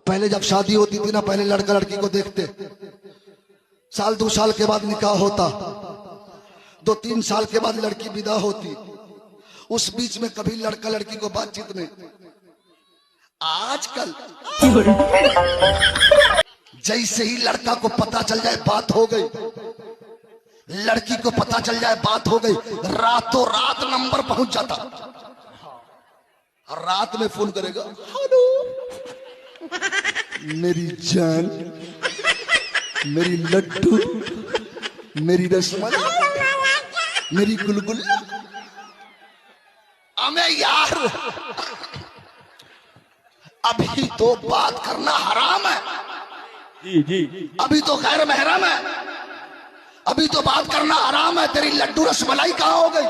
पहले जब शादी होती थी ना, पहले लड़का लड़की को देखते, साल 2 साल के बाद निकाह होता, 2-3 साल के बाद लड़की विदा होती, उस बीच में कभी लड़का लड़की को बातचीत नहीं। आजकल जैसे ही लड़का को पता चल जाए बात हो गई, लड़की को पता चल जाए बात हो गई, रातों रात नंबर पहुंच जाता, रात में फोन करेगा, हेलो मेरी जान, मेरी लड्डू, मेरी रसमलाई, मेरी गुलगुल्ला। हमें यार अभी तो बात करना हराम है, जी अभी तो गैर महरम है, अभी तो बात करना हराम है। तेरी लड्डू रसमलाई कहाँ हो गई?